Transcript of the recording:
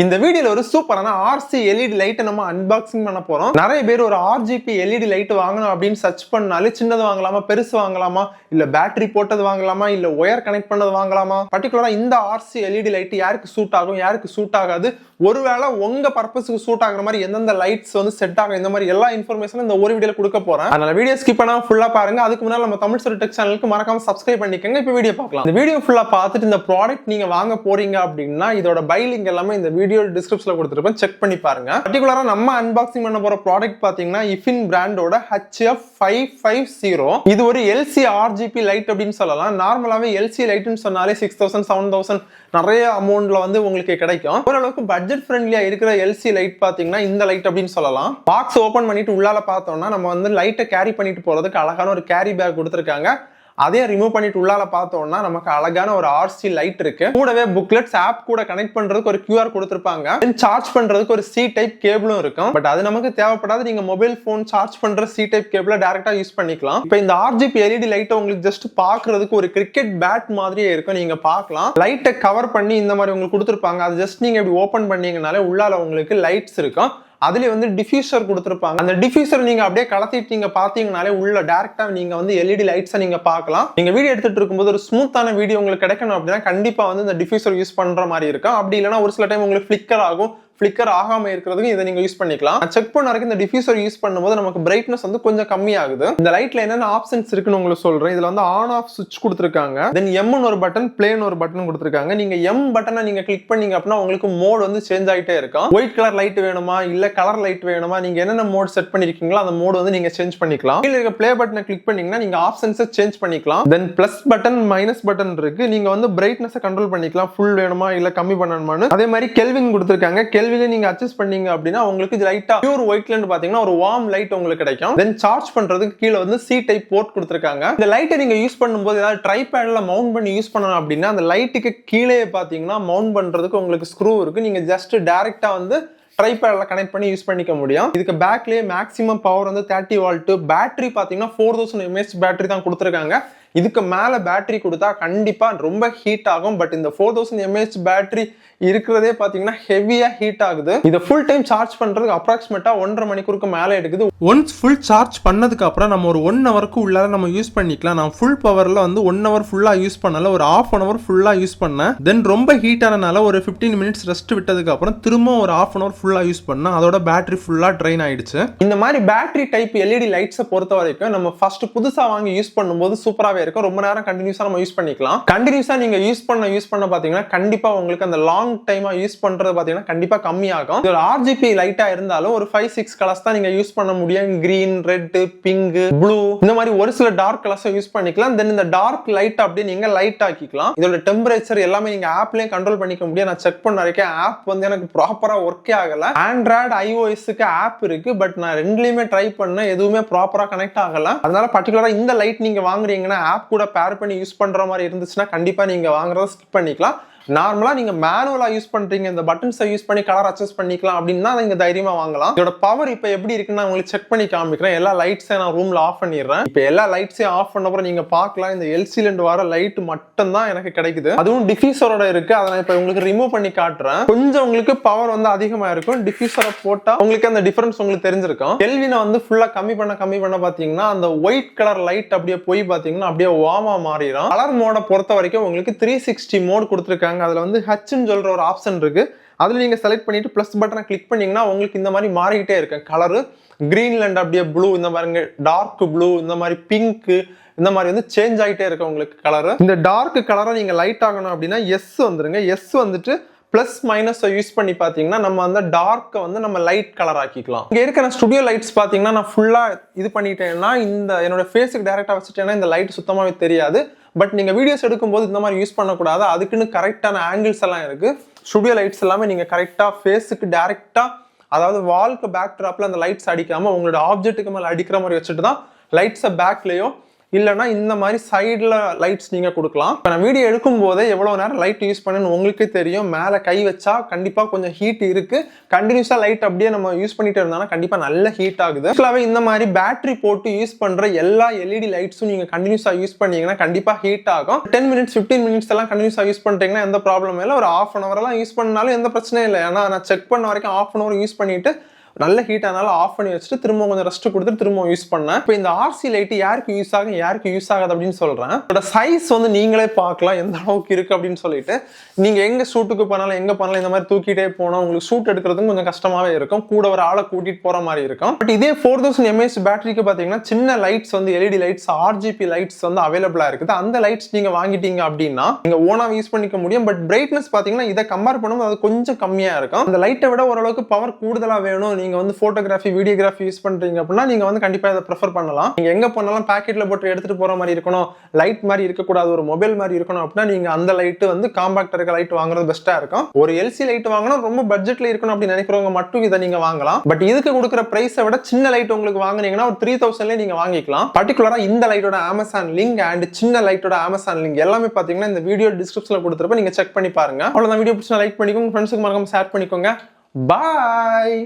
இந்த வீடியோல ஒரு சூப்பரான RC LED லைட் நம்ம அன்பாக்சிங் பண்ண போறோம். நிறைய பேர் ஒரு RGB LED லைட் வாங்கணும் அப்படின்னு சர்ச் பண்ணாலே சின்னது வாங்கலாமா, பெருசு வாங்கலாமா, இல்ல பேட்டரி போட்டது வாங்கலாமா, இல்ல ஒயர் கனெக்ட் பண்ணது வாங்கலாமா, பர்టిక్యులரா இந்த RC LED லைட் யாருக்கு சூட் ஆகும், யாருக்கு சூட் ஆகாது, ஒருவேளை உங்க பர்பஸ்க்கு சூட் ஆகுற மாதிரி எந்தெந்த லைட்ஸ் வந்து செட் ஆகும், இந்த மாதிரி எல்லா இன்ஃபர்மேஷனும் இந்த ஒரு வீடியோல கொடுக்க போறேன். அதனால வீடியோ ஸ்கிப் பண்ணாம ஃபுல்லா பாருங்க. அதுக்கு முன்னாடி நம்ம தமிழ் ஸ்டோரி டெக் சேனலுக்கு மறக்காம சப்ஸ்கிரைப் பண்ணிக்கங்க. இப்போ வீடியோ பார்க்கலாம். இந்த வீடியோ ஃபுல்லா பார்த்துட்டு இந்த ப்ராடக்ட் நீங்க வாங்க போறீங்க அப்படின்னா இதோட பை லிங்க் எல்லாமே இந்த வீடியோ டிஸ்கிரிப்ஷன்ல கொடுத்துருப்பேன், செக் பண்ணி பாருங்க. பர்టిక్యులரா நம்ம அன்பாக்சிங் பண்ண போற ப்ராடக்ட் பாத்தீங்கன்னா இஃபின் பிராண்டோட HF550. இது ஒரு LC RGB லைட் அப்படின்னு சொல்லலாம். நார்மலாவே LC லைட்னு சொன்னாலே 6000 7000 நிறைய அமௌண்ட்ல வந்து உங்களுக்கு கிடைக்கும். ஓரளவுக்கு பட்ஜெட் ஃப்ரெண்ட்லியா இருக்கிற LC லைட் பாத்தீங்கன்னா இந்த லைட் அப்படின்னு சொல்லலாம். பாக்ஸ் ஓபன் பண்ணிட்டு உள்ளால பார்த்தோம்னா நம்ம வந்து லைட்டை கேரி பண்ணிட்டு போறதுக்கு அழகான ஒரு கேரி பேக் கொடுத்துருக்காங்க. அதே ரிமூவ் பண்ணிட்டு உள்ளால பார்த்தோம்னா நமக்கு அழகான ஒரு RC லைட் இருக்கு. கூடவே புக்லெட்ஸ் ஆப் கூட கனெக்ட் பண்றதுக்கு ஒரு QR கொடுத்திருப்பாங்க. சார்ஜ் பண்றதுக்கு ஒரு C டைப் கேபிளும் இருக்கும். பட் அது நமக்கு தேவைப்படாது. நீங்க மொபைல் போன் சார்ஜ் பண்ற C டைப் கேபிள டைரக்டா யூஸ் பண்ணிக்கலாம். இப்போ இந்த RGB LED லைட் உங்களுக்கு ஜஸ்ட் பாக்குறதுக்கு ஒரு கிரிக்கெட் பேட் மாதிரியே இருக்கும். நீங்க பார்க்கலாம். லைட்டை கவர் பண்ணி இந்த மாதிரி உங்களுக்கு கொடுத்திருப்பாங்க. அது ஜஸ்ட் நீங்க இப்படி ஓபன் பண்ணீங்கனாலே உள்ளால உங்களுக்கு லைட்ஸ் இருக்கும். அதுல வந்து டிஃப்யூசர் கொடுத்திருப்பாங்க. அந்த டிஃப்யூசர் நீங்க அப்படியே கலத்திட்டு நீங்க பாத்தீங்கனாலே உள்ள டைரக்டா நீங்க வந்து LED லைட்ஸை நீங்க பார்க்கலாம். நீங்க வீடியோ எடுத்துட்டு இருக்கும்போது ஒரு ஸ்மூத்தான வீடியோ உங்களுக்கு கிடைக்கணும் அப்படின்னா கண்டிப்பா வந்து இந்த டிஃப்யூசர் யூஸ் பண்ற மாதிரி இருக்கும். அப்படி இல்லைன்னா ஒரு சில டைம் உங்களுக்கு ஃபிளிக்கர் ஆகும். ஃபிளிக்கர் ஆகாம இருக்கிறதுக்கு இதை நீங்க யூஸ் பண்ணிக்கலாம். செக் பண்ண வரைக்கும் இந்த டிஃப்யூசர் யூஸ் பண்ணும்போது நமக்கு பிரைட்னஸ் வந்து கொஞ்சம் கம்மியாகுது. இந்த லைட்ல என்னென்ன ஆப்ஷன்ஸ் இருக்குன்னு உங்களுக்கு சொல்றேன். இதுல வந்து ஆன் ஆஃப் சுவிட்ச் கொடுத்துருக்காங்க. தென் எம்னு ஒரு பட்டன், பிளேன் ஒரு பட்டன் கொடுத்துருக்காங்க. நீங்க எம் பட்டனை நீங்க கிளிக் பண்ணீங்க அப்படின்னா உங்களுக்கு மோட் வந்து சேஞ்ச் ஆகிட்டே இருக்கும். ஒயிட் கலர் லைட் வேணுமா, இல்ல கலர் லைட் வேணுமா, நீங்க என்னென்ன மோட் செட் பண்ணிருக்கீங்களோ அந்த மோட் வந்து நீங்க சேஞ்ச் பண்ணிக்கலாம். கீழ இருக்க பிளே பட்டனை கிளிக் பண்ணீங்கன்னா நீங்க ஆப்ஷன்ஸை சேஞ்ச் பண்ணிக்கலாம். தென் பிளஸ் பட்டன், மைனஸ் பட்டன் இருக்கு. நீங்க வந்து பிரைட்னஸ் கண்ட்ரோல் பண்ணிக்கலாம். ஃபுல் வேணுமா இல்ல கம்மி பண்ணணுமான்னு. அதே மாதிரி கெல்வின் கொடுத்துருக்காங்க. கெல்வின் நீங்க அட்ஜஸ்ட் பண்ணீங்க அப்படின்னா உங்களுக்கு லைட்டா பியூர் ஒயிட்ல பாத்தீங்கன்னா ஒரு வார்ம் லைட் உங்களுக்கு கிடைக்கும். தென் சார்ஜ் பண்றதுக்கு கீழ வந்து C டைப் போர்ட் கொடுத்திருக்காங்க. இந்த லைட்டை நீங்க யூஸ் பண்ணும்போது ஏதாவது ட்ரைபேட்ல மவுண்ட் பண்ணி யூஸ் பண்ணணும் அப்படின்னா அந்த லைட்டுக்கு கீழே பாத்தீங்கன்னா மவுண்ட் பண்றதுக்கு உங்களுக்கு ஸ்க்ரூ இருக்கு. நீங்க ஜஸ்ட் டைரக்டா வந்து ட்ரைபேட்ல கனெக்ட் பண்ணி யூஸ் பண்ணிக்க முடியும். இதுக்கு பேக்லயே மேக்ஸிமம் பவர் வந்து 30 வால்ட். பேட்டரி பாத்தீங்கன்னா 4000 mAh பேட்டரி தான் கொடுத்திருக்காங்க. இதுக்கு மேல பேட்டரி கொடுத்தா கண்டிப்பா ரொம்ப ஹீட் ஆகும். பட் இந்த 4000 mAh பேட்டரி இருக்கிறதே பாத்தீங்கன்னா ஹெவியா ஹீட் ஆகுது. இதை ஃபுல் டைம் சார்ஜ் பண்றதுக்கு அப்ராக்சிமேட்டா 1.5 மணிக்கூருக்கு மேல எடுக்குது. ஒன்ஸ் ஃபுல் சார்ஜ் பண்ணதுக்கு அப்புறம் நம்ம ஒரு 1 ஹவருக்கு உள்ளார நம்ம யூஸ் பண்ணிக்கலாம். நான் ஃபுல் பவர்ல வந்து 1 ஹவர் ஃபுல்லா யூஸ் பண்ணல, ஒரு ½ ஹவர் ஃபுல்லா யூஸ் பண்ணேன். தென் ரொம்ப ஹீட் ஆனனால ஒரு 15 மினிட்ஸ் ரெஸ்ட் விட்டதுக்கு அப்புறம் திரும்ப ஒரு ½ ஹவர் ஃபுல்லா யூஸ் பண்ணேன். அதோட பேட்டரி ஃபுல்லா ட்ரைன் ஆயிடுச்சு. இந்த மாதிரி பேட்டரி டைப் LED லைட்ஸை பொறுத்த வரைக்கும் நம்ம ஃபர்ஸ்ட் புதுசா வாங்கி யூஸ் பண்ணும்போது சூப்பராகவே இருக்கும். ரொம்ப நேரம் கண்டினியூஸா நம்ம யூஸ் பண்ணிக்கலாம். கண்டினியூஸா நீங்க யூஸ் பண்ண பாத்தீங்கன்னா கண்டிப்பா உங்களுக்கு அந்த லாங் டைமா யூஸ் பண்றது பாத்தீங்கன்னா கண்டிப்பா கம்மியாகும். இது ஒரு RGB லைட்டா இருந்தாலும் ஒரு 5-6 கலர்ஸ் தான் நீங்க யூஸ் பண்ண முடியும். கிரீன், ரெட், பிங்க், ப்ளூ, இந்த மாதிரி ஒரு சில டார்க் கலர்ஸ் யூஸ் பண்ணிக்கலாம். தென் இந்த டார்க் லைட் அப்படியே நீங்க லைட் ஆக்கிக்கலாம். இதோட டெம்பரேச்சர் எல்லாமே நீங்க ஆப்லயே கண்ட்ரோல் பண்ணிக்க முடியும். நான் செக் பண்ண வரைக்கும் ஆப் வந்து எனக்கு ப்ராப்பரா ஒர்க்கே ஆகல. ஆண்ட்ராய்டு iOS-க்கு ஆப் இருக்கு, பட் நான் ரெண்டுலயுமே ட்ரை பண்ணேன், எதுவுமே ப்ராப்பரா கனெக்ட் ஆகல. அதனால பர்టిక్యులரா இந்த லைட் நீங்க வாங்குறீங்கன்னா ஆப் கூட பேர் பண்ணி யூஸ் பண்ற மாதிரி இருந்துச்சுன்னா கண்டிப்பா நீங்க வாங்குறத ஸ்கிப் பண்ணிக்கலாம். நார்மலா நீங்க மேனுவலா யூஸ் பண்றீங்க, இந்த பட்டன்ஸை யூஸ் பண்ணி கலர் அட்ஜஸ்ட் பண்ணிக்கலாம் அப்படின்னா நீங்க தைரியமா வாங்கலாம். இதோட பவர் இப்ப எப்படி இருக்குன்னு உங்களுக்கு செக் பண்ணி காமிக்கிறேன். எல்லா லைட்ஸையும் நான் ரூம்ல ஆஃப் பண்ணிடுறேன். இப்ப எல்லா லைட்ஸையும் ஆஃப் பண்ண அப்புறம் நீங்க பார்க்கலாம் இந்த LCல இருந்து வர லைட் மட்டும் தான் எனக்கு கிடைக்குது. அதுவும் டிஃப்யூசரோட இருக்கு. அதை நான் இப்ப உங்களுக்கு ரிமூவ் பண்ணி காட்டுறேன். கொஞ்சம் உங்களுக்கு பவர் வந்து அதிகமா இருக்கும். டிஃப்யூசரை போட்டா உங்களுக்கு அந்த டிஃபரன்ஸ் உங்களுக்கு தெரிஞ்சிருக்கும். கெல்வினை வந்து ஃபுல்லா கம்மி பண்ண பாத்தீங்கன்னா அந்த ஒயிட் கலர் லைட் அப்படியே போய் பாத்தீங்கன்னா அப்படியே வார்மா மாறிடும். கலர் மோட பொறுத்த வரைக்கும் உங்களுக்கு 360 மோட் கொடுத்திருக்காங்க. அதுல வந்து ஹச்ன்னு சொல்ற ஒரு ஆப்ஷன் இருக்கு. அதுல நீங்க செலக்ட் பண்ணிட்டு பிளஸ் பட்டனை கிளிக் பண்ணீங்கன்னா உங்களுக்கு இந்த மாதிரி மாறிக்கிட்டே இருக்கு கலரு. கிரீன்லேண்ட் அப்படியே ப்ளூ, இந்த மாதிரி டார்க் ப்ளூ, இந்த மாதிரி பிங்க், இந்த மாதிரி வந்து சேஞ்ச் ஆகிட்டே இருக்கு உங்களுக்கு கலரு. இந்த டார்க் கலரை நீங்க லைட் ஆகணும் அப்படின்னா எஸ் வந்துருங்க. எஸ் வந்துட்டு பிளஸ் மைனஸ் யூஸ் பண்ணி பாத்தீங்கன்னா நம்ம அந்த டார்க்கை வந்து நம்ம லைட் கலர் ஆக்கிக்கலாம். இங்க இருக்கிற ஸ்டுடியோ லைட்ஸ் பாத்தீங்கன்னா நான் ஃபுல்லா இது பண்ணிட்டேன்னா இந்த என்னோட ஃபேஸுக்கு டைரக்டா வச்சுட்டேன்னா இந்த லைட் சுத்தமாவே தெரியாது. பட் நீங்க வீடியோஸ் எடுக்கும்போது இந்த மாதிரி யூஸ் பண்ணக்கூடாது. அதுக்குன்னு கரெக்டான ஆங்கிள்ஸ் எல்லாம் இருக்கு. ஸ்டுடியோ லைட்ஸ் எல்லாமே நீங்க கரெக்டா ஃபேஸுக்கு டைரக்டா, அதாவது வால்க்கு பேக் ட்ராப்ல அந்த லைட்ஸ் அடிக்காம உங்களோட ஆப்ஜெக்ட்டுக்கு மேல அடிக்கிற மாதிரி வச்சுட்டு தான் லைட்ஸை பேக்லயோ இல்லைன்னா இந்த மாதிரி சைடில் லைட்ஸ் நீங்கள் கொடுக்கலாம். இப்போ நான் வீடியோ எடுக்கும் போதே எவ்வளோ நேரம் லைட் யூஸ் பண்ணுன்னு உங்களுக்கே தெரியும். மேலே கை வச்சா கண்டிப்பாக கொஞ்சம் ஹீட் இருக்கு. கண்டினியூஸாக லைட் அப்படியே நம்ம யூஸ் பண்ணிட்டு இருந்தாலும் கண்டிப்பாக நல்ல ஹீட் ஆகுது. ஆக்சுவலாகவே இந்த மாதிரி பேட்டரி போட்டு யூஸ் பண்ணுற எல்லா எல்இடி லைட்ஸும் நீங்கள் கண்டினியூஸாக யூஸ் பண்ணீங்கன்னா கண்டிப்பாக ஹீட் ஆகும். 10 மினிட்ஸ் 15 மினிட்ஸ் எல்லாம் கண்டினியூஸாக யூஸ் பண்ணுறீங்கன்னா எந்த ப்ராப்ளம் இல்லை. ஒரு ½ hour எல்லாம் யூஸ் பண்ணாலும் எந்த பிரச்சனையும் இல்லை. ஏன்னா நான் செக் பண்ண வரைக்கும் ½ hour யூஸ் பண்ணிட்டு நல்ல ஹீட் ஆனாலும் ஆஃப் பண்ணி வச்சுட்டு திரும்ப கொஞ்சம் ரெஸ்ட் கொடுத்துட்டு திரும்ப யூஸ் பண்ணேன். இப்போ இந்த ஆர்சி லைட் யாருக்கு யூஸ் ஆகும் யாருக்கு யூஸ் ஆகாது அப்படின்னு சொல்றேன். இதோட சைஸ் வந்து நீங்களே பார்க்கலாம் எந்த அளவுக்கு இருக்கு அப்படின்னு சொல்லிட்டு. நீங்க எங்க ஷூட்டுக்கு போனாலும் எங்க போனாலும் இந்த மாதிரி தூக்கிட்டே போனா உங்களுக்கு ஷூட் எடுக்கிறதுக்கும் கொஞ்சம் கஷ்டமாவே இருக்கும். கூட ஒரு ஆளை கூட்டிட்டு போற மாதிரி இருக்கும். பட் இதே 4000 mAh பேட்டரிக்கு பாத்தீங்கன்னா சின்ன லைட்ஸ் வந்து எல்இடி லைட்ஸ் RGB லைட்ஸ் வந்து அவைலபிளா இருக்குது. அந்த லைட்ஸ் நீங்க வாங்கிட்டீங்க அப்படின்னா நீங்க ஓனா யூஸ் பண்ணிக்க முடியும். பட் பிரைட்னஸ் பாத்தீங்கன்னா இதை கம்பேர் பண்ணும்போது அது கொஞ்சம் கம்மியா இருக்கும். அந்த லைட்டை விட ஓரளவுக்கு பவர் கூடுதலா வேணும், நீங்க வந்து போட்டோகிராஃபி வீடியோகிராஃபி யூஸ் பண்றீங்க அப்படின்னா நீங்க வந்து கண்டிப்பா இதை ப்ரிஃபர் பண்ணலாம். நீங்க எங்க போனாலும் பாக்கெட்ல போட்டு எடுத்துட்டு போற மாதிரி இருக்கணும், லைட் மாதிரி இருக்கக்கூடாது, ஒரு மொபைல் மாதிரி இருக்கணும் அப்படின்னா நீங்க அந்த லைட் வந்து காம்பாக்ட் இருக்க லைட் வாங்குறது பெஸ்டா இருக்கும். ஒரு எல்சி லைட் வாங்கணும் ரொம்ப பட்ஜெட்ல இருக்கணும் அப்படின்னு நினைக்கிறவங்க மட்டும் இதை நீங்க வாங்கலாம். பட் இதுக்கு கொடுக்குற பிரைஸை விட சின்ன லைட் உங்களுக்கு வாங்குனீங்கன்னா ஒரு 3000 நீங்க வாங்கிக்கலாம். பர்டிகுலரா இந்த லைட்டோட அமேசான் லிங்க் அண்ட் சின்ன லைட்டோட அமேசான் லிங்க் எல்லாமே பாத்தீங்கன்னா இந்த வீடியோ டிஸ்கிரிப்ஷன்ல கொடுத்துருப்ப நீங்க செக் பண்ணி பாருங்க. அவ்வளவுதான். வீடியோ பிடிச்சா லைக் பண்ணிக்கோங்க, ஃப்ரெண்ட்ஸுக்கு மறக்காம ஷேர் பண்ணிக்கோங்க. பாய்.